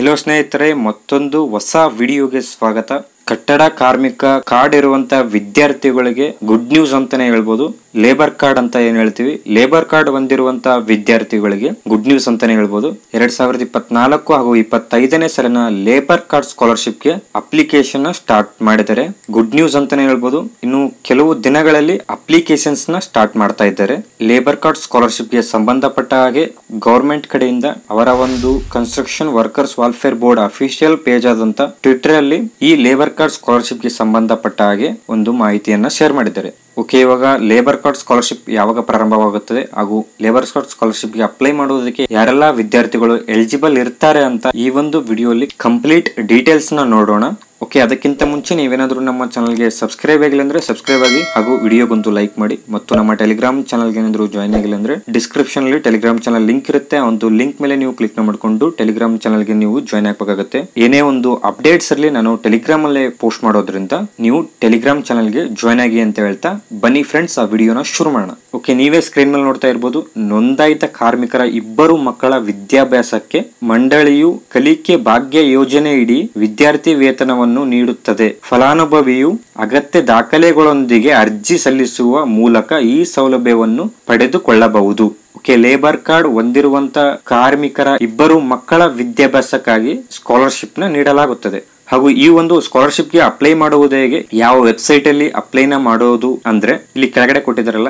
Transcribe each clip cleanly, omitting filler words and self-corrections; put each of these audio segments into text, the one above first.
Hello ಸ್ನೇಹಿತರೆ, ಮತ್ತೊಂದು ಹೊಸ ವಿಡಿಯೋಗೆ ಸ್ವಾಗತ. ಕಟ್ಟಡ ಕಾರ್ಮಿಕ ಕಾರ್ಡ್ ಇರುವಂತ ವಿದ್ಯಾರ್ಥಿಗಳಿಗೆ ಗುಡ್ ನ್ಯೂಸ್ ಅಂತಾನೆ ಹೇಳ್ಬೋದು. ಲೇಬರ್ ಕಾರ್ಡ್ ಅಂತ ಏನ್ ಹೇಳ್ತೀವಿ, ಲೇಬರ್ ಕಾರ್ಡ್ ಹೊಂದಿರುವಂತ ವಿದ್ಯಾರ್ಥಿಗಳಿಗೆ ಗುಡ್ ನ್ಯೂಸ್ ಅಂತಾನೆ ಹೇಳ್ಬೋದು. 2024 ಹಾಗೂ 25ನೇ ಸಾಲಿನ ಲೇಬರ್ ಕಾರ್ಡ್ ಸ್ಕಾಲರ್ಶಿಪ್ ಗೆ ಅಪ್ಲಿಕೇಶನ್ ಸ್ಟಾರ್ಟ್ ಮಾಡಿದ್ದಾರೆ. ಗುಡ್ ನ್ಯೂಸ್ ಅಂತಾನೆ ಹೇಳ್ಬೋದು. ಇನ್ನು ಕೆಲವು ದಿನಗಳಲ್ಲಿ ಅಪ್ಲಿಕೇಶನ್ಸ್ ನ ಸ್ಟಾರ್ಟ್ ಮಾಡ್ತಾ ಇದ್ದಾರೆ. ಲೇಬರ್ ಕಾರ್ಡ್ ಸ್ಕಾಲರ್ಶಿಪ್ ಗೆ ಸಂಬಂಧಪಟ್ಟ ಹಾಗೆ ಗವರ್ಮೆಂಟ್ ಕಡೆಯಿಂದ ಅವರ ಒಂದು construction workers welfare board official page ಆದಂತ ಟ್ವಿಟರ್ ಅಲ್ಲಿ ಈ ಲೇಬರ್ ಕಾರ್ಡ್ ಸ್ಕಾಲರ್ಶಿಪ್ ಗೆ ಸಂಬಂಧಪಟ್ಟ ಹಾಗೆ ಒಂದು ಮಾಹಿತಿಯನ್ನ ಶೇರ್ ಮಾಡಿದ್ದಾರೆ. ಓಕೆ, ಇವಾಗ ಲೇಬರ್ ಕಾರ್ಡ್ ಸ್ಕಾಲರ್ಶಿಪ್ ಯಾವಾಗ ಪ್ರಾರಂಭವಾಗುತ್ತದೆ ಹಾಗೂ ಲೇಬರ್ ಕಾರ್ಡ್ ಸ್ಕಾಲರ್ಶಿಪ್ ಗೆ ಅಪ್ಲೈ ಮಾಡುವುದಕ್ಕೆ ಯಾರೆಲ್ಲ ವಿದ್ಯಾರ್ಥಿಗಳು ಎಲಿಜಿಬಲ್ ಇರ್ತಾರೆ ಅಂತ ಈ ಒಂದು ವಿಡಿಯೋಲಿ ಕಂಪ್ಲೀಟ್ ಡೀಟೇಲ್ಸ್ ನ ನೋಡೋಣ. ಓಕೆ, ಅದಕ್ಕಿಂತ ಮುಂಚೆ ನೀವೇನಾದ್ರೂ ನಮ್ಮ ಚಾನಲ್ಗೆ ಸಬ್ಸ್ಕ್ರೈಬ್ ಆಗಿಲ್ಲ ಅಂದ್ರೆ ಸಬ್ಸ್ಕ್ರೈಬ್ ಆಗಿ ಹಾಗೂ ವಿಡಿಯೋಗೊಂದು ಲೈಕ್ ಮಾಡಿ. ಮತ್ತು ನಮ್ಮ ಟೆಲಿಗ್ರಾಮ್ ಚಾನಲ್ಗೆ ಏನಾದ್ರು ಜಾಯ್ನ್ ಆಗಿಲ್ಲ ಅಂದ್ರೆ ಡಿಸ್ಕ್ರಿಪ್ಷನ್ ಅಲ್ಲಿ ಟೆಲಿಗ್ರಾಮ್ ಚಾನಲ್ ಲಿಂಕ್ ಇರುತ್ತೆ. ಆ ಒಂದು ಲಿಂಕ್ ಮೇಲೆ ನೀವು ಕ್ಲಿಕ್ ಮಾಡಿಕೊಂಡು ಟೆಲಿಗ್ರಾಮ್ ಚಾನಲ್ಗೆ ನೀವು ಜಾಯ್ನ್ ಆಗಬೇಕಾಗುತ್ತೆ. ಏನೇ ಒಂದು ಅಪ್ಡೇಟ್ಸ್ ಇರಲಿ ನಾನು ಟೆಲಿಗ್ರಾಮ್ ಅಲ್ಲೇ ಪೋಸ್ಟ್ ಮಾಡೋದ್ರಿಂದ ನೀವು ಟೆಲಿಗ್ರಾಮ್ ಚಾನಲ್ಗೆ ಜಾಯ್ನ್ ಆಗಿ ಅಂತ ಹೇಳ್ತಾ ಬನ್ನಿ ಫ್ರೆಂಡ್ಸ್, ಆ ವಿಡಿಯೋನ ಶುರು ಮಾಡೋಣ. ಓಕೆ, ನೀವೇ ಸ್ಕ್ರೀನ್ ಮೇಲೆ ನೋಡ್ತಾ ಇರಬಹುದು. ನೋಂದಾಯಿತ ಕಾರ್ಮಿಕರ ಇಬ್ಬರು ಮಕ್ಕಳ ವಿದ್ಯಾಭ್ಯಾಸಕ್ಕೆ ಮಂಡಳಿಯು ಕಲಿಕೆ ಭಾಗ್ಯ ಯೋಜನೆ ಇಡಿ ವಿದ್ಯಾರ್ಥಿ ವೇತನವನ್ನು ನೀಡುತ್ತದೆ. ಫಲಾನುಭವಿಯು ಅಗತ್ಯ ದಾಖಲೆಗಳೊಂದಿಗೆ ಅರ್ಜಿ ಸಲ್ಲಿಸುವ ಮೂಲಕ ಈ ಸೌಲಭ್ಯವನ್ನು ಪಡೆದುಕೊಳ್ಳಬಹುದು. ಓಕೆ, ಲೇಬರ್ ಕಾರ್ಡ್ ಹೊಂದಿರುವಂತ ಕಾರ್ಮಿಕರ ಇಬ್ಬರು ಮಕ್ಕಳ ವಿದ್ಯಾಭ್ಯಾಸಕ್ಕಾಗಿ ಸ್ಕಾಲರ್ಶಿಪ್ ನ ನೀಡಲಾಗುತ್ತದೆ. ಹಾಗೂ ಈ ಒಂದು ಸ್ಕಾಲರ್ಶಿಪ್ ಗೆ ಅಪ್ಲೈ ಮಾಡುವುದು ಹೇಗೆ, ಯಾವ ವೆಬ್ಸೈಟ್ ಅಲ್ಲಿ ಅಪ್ಲೈನ ಮಾಡೋದು ಅಂದ್ರೆ ಇಲ್ಲಿ ಕೆಳಗಡೆ ಕೊಟ್ಟಿದಾರಲ್ಲ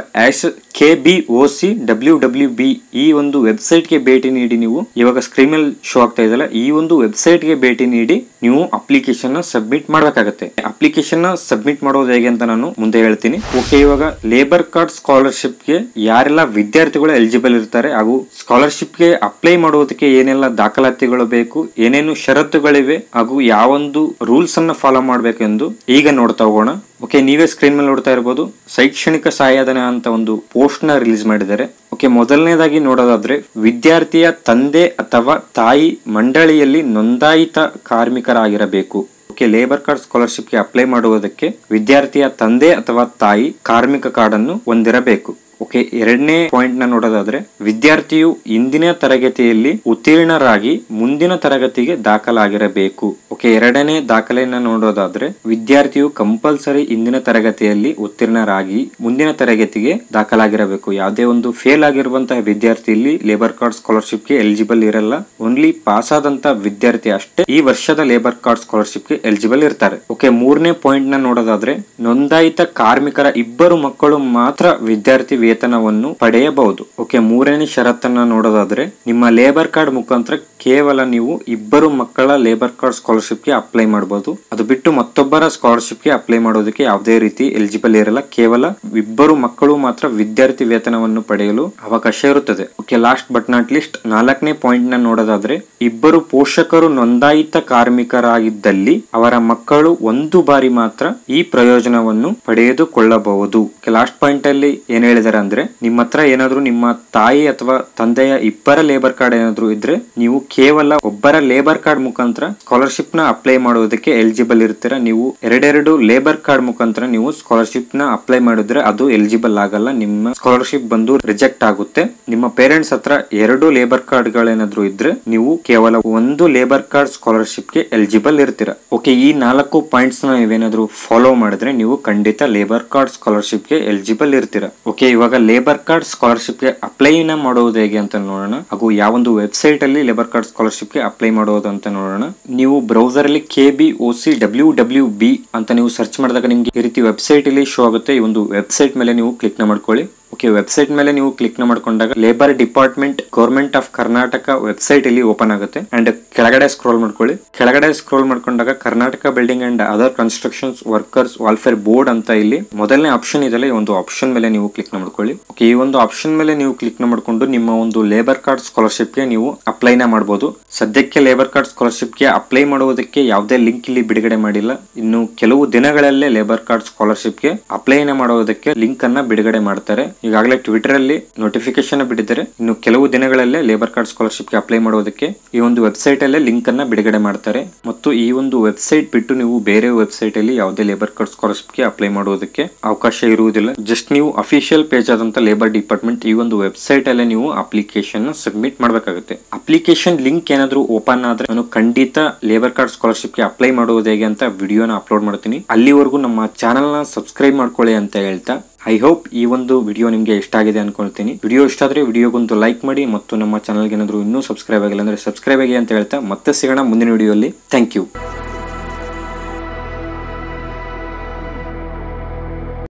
KBOCWWB ಈ ಒಂದು ವೆಬ್ಸೈಟ್ ಗೆ ಭೇಟಿ ನೀಡಿ. ನೀವು ಇವಾಗ ಸ್ಕ್ರೀನ್ ಮೇಲೆ ಶೋ ಆಗ್ತಾ ಇದೆಯಲ್ಲ, ಈ ಒಂದು ವೆಬ್ಸೈಟ್ ಗೆ ಭೇಟಿ ನೀಡಿ ನೀವು ಅಪ್ಲಿಕೇಶನ್ ಸಬ್ಮಿಟ್ ಮಾಡಬೇಕಾಗುತ್ತೆ. ಅಪ್ಲಿಕೇಶನ್ ಸಬ್ಮಿಟ್ ಮಾಡೋದು ಹೇಗೆ ಅಂತ ನಾನು ಮುಂದೆ ಹೇಳ್ತೀನಿ. ಓಕೆ, ಇವಾಗ ಲೇಬರ್ ಕಾರ್ಡ್ ಸ್ಕಾಲರ್ಶಿಪ್ ಗೆ ಯಾರೆಲ್ಲ ವಿದ್ಯಾರ್ಥಿಗಳು ಎಲಿಜಿಬಲ್ ಇರ್ತಾರೆ ಹಾಗೂ ಸ್ಕಾಲರ್ಶಿಪ್ ಗೆ ಅಪ್ಲೈ ಮಾಡುವುದಕ್ಕೆ ಏನೆಲ್ಲ ದಾಖಲಾತಿಗಳು ಬೇಕು, ಏನೇನು ಷರತ್ತುಗಳಿವೆ ಹಾಗೂ ಯಾವೊಂದು ರೂಲ್ಸ್ ಅನ್ನ ಫಾಲೋ ಮಾಡಬೇಕೆಂದು ಈಗ ನೋಡ್ತಾ ಹೋಗೋಣ. ಓಕೆ, ನೀವೇ ಸ್ಕ್ರೀನ್ ಮೇಲೆ ನೋಡ್ತಾ ಇರಬಹುದು. ಶೈಕ್ಷಣಿಕ ಸಹಾಯಧನ ಅಂತ ಒಂದು ಪೋಸ್ಟ್ ನ ರಿಲೀಸ್ ಮಾಡಿದ್ದಾರೆ. ಓಕೆ, ಮೊದಲನೇದಾಗಿ ನೋಡೋದಾದ್ರೆ ವಿದ್ಯಾರ್ಥಿಯ ತಂದೆ ಅಥವಾ ತಾಯಿ ಮಂಡಳಿಯಲ್ಲಿ ನೋಂದಾಯಿತ ಕಾರ್ಮಿಕರಾಗಿರಬೇಕು. ಓಕೆ, ಲೇಬರ್ ಕಾರ್ಡ್ ಸ್ಕಾಲರ್ಶಿಪ್ ಗೆ ಅಪ್ಲೈ ಮಾಡುವುದಕ್ಕೆ ವಿದ್ಯಾರ್ಥಿಯ ತಂದೆ ಅಥವಾ ತಾಯಿ ಕಾರ್ಮಿಕ ಕಾರ್ಡ್ ಅನ್ನು ಹೊಂದಿರಬೇಕು. ಓಕೆ, ಎರಡನೇ ಪಾಯಿಂಟ್ ನ ನೋಡೋದಾದ್ರೆ ವಿದ್ಯಾರ್ಥಿಯು ಇಂದಿನ ತರಗತಿಯಲ್ಲಿ ಉತ್ತೀರ್ಣರಾಗಿ ಮುಂದಿನ ತರಗತಿಗೆ ದಾಖಲಾಗಿರಬೇಕು. ಓಕೆ, ಎರಡನೇ ದಾಖಲೆಯನ್ನ ನೋಡೋದಾದ್ರೆ ವಿದ್ಯಾರ್ಥಿಯು ಕಂಪಲ್ಸರಿ ಇಂದಿನ ತರಗತಿಯಲ್ಲಿ ಉತ್ತೀರ್ಣರಾಗಿ ಮುಂದಿನ ತರಗತಿಗೆ ದಾಖಲಾಗಿರಬೇಕು. ಯಾವುದೇ ಒಂದು ಫೇಲ್ ಆಗಿರುವಂತಹ ವಿದ್ಯಾರ್ಥಿ ಇಲ್ಲಿ ಲೇಬರ್ ಕಾರ್ಡ್ ಸ್ಕಾಲರ್ಶಿಪ್ ಗೆ ಎಲಿಜಿಬಲ್ ಇರಲ್ಲ. ಓನ್ಲಿ ಪಾಸ್ ಆದಂತ ವಿದ್ಯಾರ್ಥಿ ಅಷ್ಟೇ ಈ ವರ್ಷದ ಲೇಬರ್ ಕಾರ್ಡ್ ಸ್ಕಾಲರ್ಶಿಪ್ ಗೆ ಎಲಿಜಿಬಲ್ ಇರ್ತಾರೆ. ಓಕೆ, ಮೂರನೇ ಪಾಯಿಂಟ್ ನ ನೋಡೋದಾದ್ರೆ ನೋಂದಾಯಿತ ಕಾರ್ಮಿಕರ ಇಬ್ಬರು ಮಕ್ಕಳು ಮಾತ್ರ ವಿದ್ಯಾರ್ಥಿ ವೇತನವನ್ನು ಪಡೆಯಬಹುದು. ಓಕೆ, ಮೂರನೇ ಷರತ್ತನ್ನ ನೋಡೋದಾದ್ರೆ ನಿಮ್ಮ ಲೇಬರ್ ಕಾರ್ಡ್ ಮುಖಾಂತರ ಕೇವಲ ನೀವು ಇಬ್ಬರು ಮಕ್ಕಳ ಲೇಬರ್ ಕಾರ್ಡ್ ಸ್ಕಾಲರ್ಶಿಪ್ ಗೆ ಅಪ್ಲೈ ಮಾಡಬಹುದು. ಅದು ಬಿಟ್ಟು ಮತ್ತೊಬ್ಬರ ಸ್ಕಾಲರ್ಶಿಪ್ ಗೆ ಅಪ್ಲೈ ಮಾಡೋದಕ್ಕೆ ಯಾವುದೇ ರೀತಿ ಎಲಿಜಿಬಲ್ ಇರಲ್ಲ. ಕೇವಲ ಇಬ್ಬರು ಮಕ್ಕಳು ಮಾತ್ರ ವಿದ್ಯಾರ್ಥಿ ವೇತನವನ್ನು ಪಡೆಯಲು ಅವಕಾಶ ಇರುತ್ತದೆ. Okay, last but not list ನಾಲ್ಕನೇ ಪಾಯಿಂಟ್ ನ ನೋಡೋದಾದ್ರೆ ಇಬ್ಬರು ಪೋಷಕರು ನೋಂದಾಯಿತ ಕಾರ್ಮಿಕರಾಗಿದ್ದಲ್ಲಿ ಅವರ ಮಕ್ಕಳು ಒಂದು ಬಾರಿ ಮಾತ್ರ ಈ ಪ್ರಯೋಜನವನ್ನು ಪಡೆದುಕೊಳ್ಳಬಹುದು. ಲಾಸ್ಟ್ ಪಾಯಿಂಟ್ ಅಲ್ಲಿ ಏನ್ ಹೇಳಿದಾರೆ ಅಂದ್ರೆ ನಿಮ್ಮ ಹತ್ರ ಏನಾದ್ರು ನಿಮ್ಮ ತಾಯಿ ಅಥವಾ ತಂದೆಯ ಇಬ್ಬರ ಲೇಬರ್ ಕಾರ್ಡ್ ಏನಾದ್ರು ಇದ್ರೆ ನೀವು ಕೇವಲ ಒಬ್ಬರ ಲೇಬರ್ ಕಾರ್ಡ್ ಮುಖಾಂತರ ಸ್ಕಾಲರ್ಶಿಪ್ ನ ಅಪ್ಲೈ ಮಾಡುವುದಕ್ಕೆ ಎಲಿಜಿಬಲ್ ಇರ್ತೀರಾ. ನೀವು ಎರಡೆರಡು ಲೇಬರ್ ಕಾರ್ಡ್ ಮುಖಾಂತರ ನೀವು ಸ್ಕಾಲರ್ಶಿಪ್ ನ ಅಪ್ಲೈ ಮಾಡಿದ್ರೆ ಅದು ಎಲಿಜಿಬಲ್ ಆಗಲ್ಲ. ನಿಮ್ಮ ಸ್ಕಾಲರ್ಶಿಪ್ ಬಂದು ರಿಜೆಕ್ಟ್ ಆಗುತ್ತೆ. ನಿಮ್ಮ ಪೇರೆಂಟ್ಸ್ ಹತ್ರ ಎರಡು ಲೇಬರ್ ಕಾರ್ಡ್ ಗಳೇನಾದ್ರು ಇದ್ರೆ ನೀವು ಕೇವಲ ಒಂದು ಲೇಬರ್ ಕಾರ್ಡ್ ಸ್ಕಾಲರ್ಶಿಪ್ ಗೆ ಎಲಿಜಿಬಲ್ ಇರ್ತೀರಾ. ಓಕೆ, ಈ 4 ಪಾಯಿಂಟ್ಸ್ ನ ನೀವೇನಾದ್ರು ಫಾಲೋ ಮಾಡಿದ್ರೆ ನೀವು ಖಂಡಿತ ಲೇಬರ್ ಕಾರ್ಡ್ ಸ್ಕಾಲರ್ಶಿಪ್ ಗೆ ಎಲಿಜಿಬಲ್ ಇರ್ತೀರಾ. ಓಕೆ, ಇವಾಗ ಲೇಬರ್ ಕಾರ್ಡ್ ಸ್ಕಾಲರ್ಶಿಪ್ ಗೆ ಅಪ್ಲೈ ಮಾಡೋದು ಹೇಗೆ ಅಂತ ನೋಡೋಣ ಹಾಗೂ ಯಾವೊಂದು ವೆಬ್ಸೈಟ್ ಅಲ್ಲಿ ಲೇಬರ್ ಕಾರ್ಡ್ ಸ್ಕಾಲರ್ಶಿಪ್ ಗೆ ಅಪ್ಲೈ ಮಾಡೋದು ಅಂತ ನೋಡೋಣ. ನೀವು ಬ್ರೌಸರ್ ಅಲ್ಲಿ KBOCWWB ಅಂತ ನೀವು ಸರ್ಚ್ ಮಾಡಿದಾಗ ನಿಮ್ಗೆ ಈ ರೀತಿ ವೆಬ್ಸೈಟ್ ಇಲ್ಲಿ ಶೋ ಆಗುತ್ತೆ. ಈ ಒಂದು ವೆಬ್ಸೈಟ್ ಮೇಲೆ ನೀವು ಕ್ಲಿಕ್ ನ ಮಾಡ್ಕೊಳ್ಳಿ. ಓಕೆ, ವೆಬ್ಸೈಟ್ ಮೇಲೆ ನೀವು ಕ್ಲಿಕ್ ನ ಮಾಡ್ಕೊಂಡಾಗ labour department government of Karnataka website ಇಲ್ಲಿ ಓಪನ್ ಆಗುತ್ತೆ. ಅಂಡ್ ಕೆಳಗಡೆ ಸ್ಕ್ರೋಲ್ ಮಾಡ್ಕೊಳ್ಳಿ. ಕೆಳಗಡೆ ಸ್ಕ್ರೋಲ್ ಮಾಡ್ಕೊಂಡಾಗ Karnataka building and other constructions workers welfare board ಅಂತ ಇಲ್ಲಿ ಮೊದಲನೇ ಆಪ್ಷನ್ ಇದೆಲ್ಲ, ಈ ಒಂದು ಆಪ್ಷನ್ ಮೇಲೆ ನೀವು ಕ್ಲಿಕ್ ನ ಮಾಡ್ಕೊಳ್ಳಿ. ಓಕೆ, ಈ ಒಂದು ಆಪ್ಷನ್ ಮೇಲೆ ನೀವು ಕ್ಲಿಕ್ ನ ಮಾಡ್ಕೊಂಡು ನಿಮ್ಮ ಒಂದು ಲೇಬರ್ ಕಾರ್ಡ್ ಸ್ಕಾಲರ್ಶಿಪ್ ಗೆ ನೀವು ಅಪ್ಲೈ ನ ಮಾಡಬಹುದು. ಸದ್ಯಕ್ಕೆ ಲೇಬರ್ ಕಾರ್ಡ್ ಸ್ಕಾಲರ್ಶಿಪ್ ಗೆ ಅಪ್ಲೈ ಮಾಡುವುದಕ್ಕೆ ಯಾವುದೇ ಲಿಂಕ್ ಇಲ್ಲಿ ಬಿಡುಗಡೆ ಮಾಡಿಲ್ಲ. ಇನ್ನು ಕೆಲವು ದಿನಗಳಲ್ಲೇ ಲೇಬರ್ ಕಾರ್ಡ್ ಸ್ಕಾಲರ್ಶಿಪ್ ಗೆ ಅಪ್ಲೈ ನ ಮಾಡುವುದಕ್ಕೆ ಲಿಂಕ್ ಅನ್ನ ಬಿಡುಗಡೆ ಮಾಡ್ತಾರೆ. ಈಗಾಗಲೇ ಟ್ವಿಟರ್ ಅಲ್ಲಿ ನೋಟಿಫಿಕೇಶನ್ ಬಿಟ್ಟಿದ್ದಾರೆ. ಇನ್ನು ಕೆಲವು ದಿನಗಳಲ್ಲೇ ಲೇಬರ್ ಕಾರ್ಡ್ ಸ್ಕಾಲರ್ಶಿಪ್ ಗೆ ಅಪ್ಲೈ ಮಾಡೋದಕ್ಕೆ ಈ ಒಂದು ವೆಬ್ಸೈಟ್ ಅಲ್ಲೇ ಲಿಂಕ್ ಅನ್ನ ಬಿಡುಗಡೆ ಮಾಡ್ತಾರೆ. ಮತ್ತು ಈ ಒಂದು ವೆಬ್ಸೈಟ್ ಬಿಟ್ಟು ನೀವು ಬೇರೆ ವೆಬ್ಸೈಟ್ ಅಲ್ಲಿ ಯಾವುದೇ ಲೇಬರ್ ಕಾರ್ಡ್ ಸ್ಕಾಲರ್ಶಿಪ್ ಗೆ ಅಪ್ಲೈ ಮಾಡೋದಕ್ಕೆ ಅವಕಾಶ ಇರುವುದಿಲ್ಲ. ಜಸ್ಟ್ ನೀವು ಅಫಿಷಿಯಲ್ ಪೇಜ್ ಆದಂತ ಲೇಬರ್ ಡಿಪಾರ್ಟ್ಮೆಂಟ್ ಈ ಒಂದು ವೆಬ್ಸೈಟ್ ಅಲ್ಲೇ ನೀವು ಅಪ್ಲಿಕೇಶನ್ ಸಬ್ಮಿಟ್ ಮಾಡಬೇಕಾಗುತ್ತೆ. ಅಪ್ಲಿಕೇಶನ್ ಲಿಂಕ್ ಏನಾದ್ರು ಓಪನ್ ಆದ್ರೆ ನಾನು ಖಂಡಿತ ಲೇಬರ್ ಕಾರ್ಡ್ ಸ್ಕಾಲರ್ಶಿಪ್ ಗೆ ಅಪ್ಲೈ ಮಾಡುವುದು ಹೇಗೆ ಅಂತ ವಿಡಿಯೋನ ಅಪ್ಲೋಡ್ ಮಾಡ್ತೀನಿ. ಅಲ್ಲಿವರೆಗೂ ನಮ್ಮ ಚಾನೆಲ್ ನ ಸಬ್ಸ್ಕ್ರೈಬ್ ಮಾಡ್ಕೊಳ್ಳಿ ಅಂತ ಹೇಳ್ತಾ ಐ ಹೋಪ್ ಈ ಒಂದು ವಿಡಿಯೋ ನಿಮಗೆ ಇಷ್ಟ ಆಗಿದೆ ಅನ್ಕೊಳ್ತೀನಿ. ವಿಡಿಯೋ ಇಷ್ಟ ಆದ್ರೆ ವಿಡಿಯೋಗೊಂದು ಲೈಕ್ ಮಾಡಿ ಮತ್ತು ನಮ್ಮ ಚಾನಲ್ಗೆ ಏನಾದ್ರು ಇನ್ನೂ ಸಬ್ಸ್ಕ್ರೈಬ್ ಆಗಿಲ್ಲ ಅಂದ್ರೆ ಸಬ್ಸ್ಕ್ರೈಬ್ ಆಗಿ ಅಂತ ಹೇಳ್ತಾ ಮತ್ತೆ ಸಿಗೋಣ ಮುಂದಿನ ವಿಡಿಯೋಲಿ. Thank you.